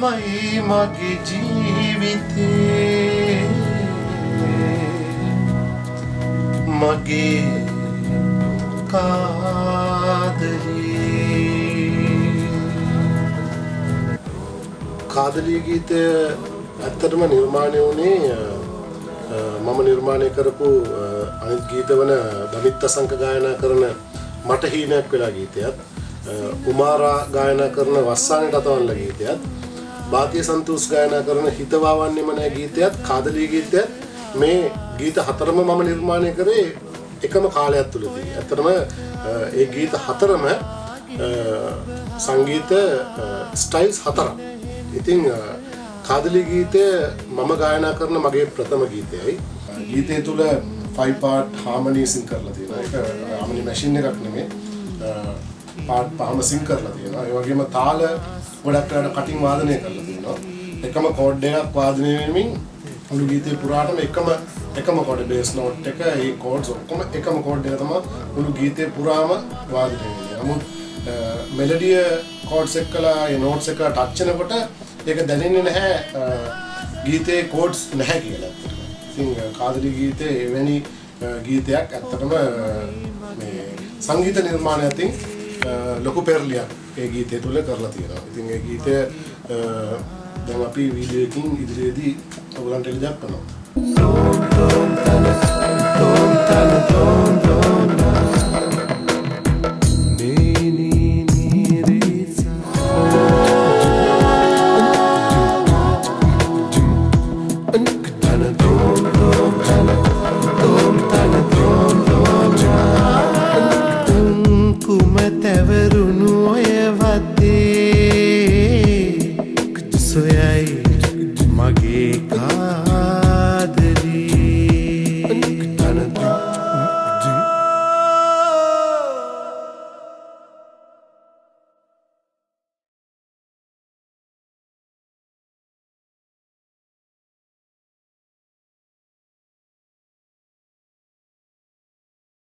තමයි මගේ ජීවිතේ මගේ කාදලී ගීතය ඇත්තටම නිර්මාණය වුණේ මම නිර්මාණය කරපු අනිත් ගීත වන දමිත් අසංක ගායනා කරන මට හීනයක් වෙලා ගීතයත් උමාරා ගායනා කරන වස්සානට අතවන්න ගීතයත් බාතිය සන්තෝස් ගායනා කරන හිතවාවන්නෙම නෑ ගීතයත් කාදලී ගීතයත් මේ ගීත හතරම මම නිර්මාණය කරේ එකම කාලයක් තුලදී. ඇත්තටම ඒ ගීත හතරම සංගීත ස්ටයිල්ස් හතරක්. ඉතින් කාදලී ගීතය මම ගායනා කරන මගේ ප්‍රථම ගීතයයි. ගීතය තුල 5 part harmony සිං කරලා තියෙනවා. ඒක harmony machine එකක් නෙමෙයි. part පහම සිං කරලා තියෙනවා. ඒ වගේම තාල ගොඩක් වෙලාවට කටින් වාදනය කරලා තියෙනවා. එකම කෝඩ් එකක් වාදනය වෙමින් මුළු ගීතේ පුරාටම එකම කෝඩ් බේස් නෝට් එක ඒ කෝඩ්ස් ඔක්කොම එකම කෝඩ් එක තමයි මුළු ගීතේ පුරාම වාදනය වෙන්නේ. නමුත් මෙලඩිය කෝඩ්ස් එක්කලා ඒ නෝට්ස් එක ටච් වෙනකොට ඒක දැනෙන්නේ නැහැ ගීතේ කෝඩ්ස් නැහැ කියලා. ඉතින් කාදලී ගීතේ එවැනි ගීතයක් ඇත්තටම මේ සංගීත නිර්මාණයකින් ලොකු පෙරලියක් ඒ ගීතය තුල කරලා තියෙනවා. ඉතින් ඒ ගීතය දැන් අපි වීඩියෝ එකකින් ඉදිරියේදී ඔයගලන්ට එළිදක් කරනවා.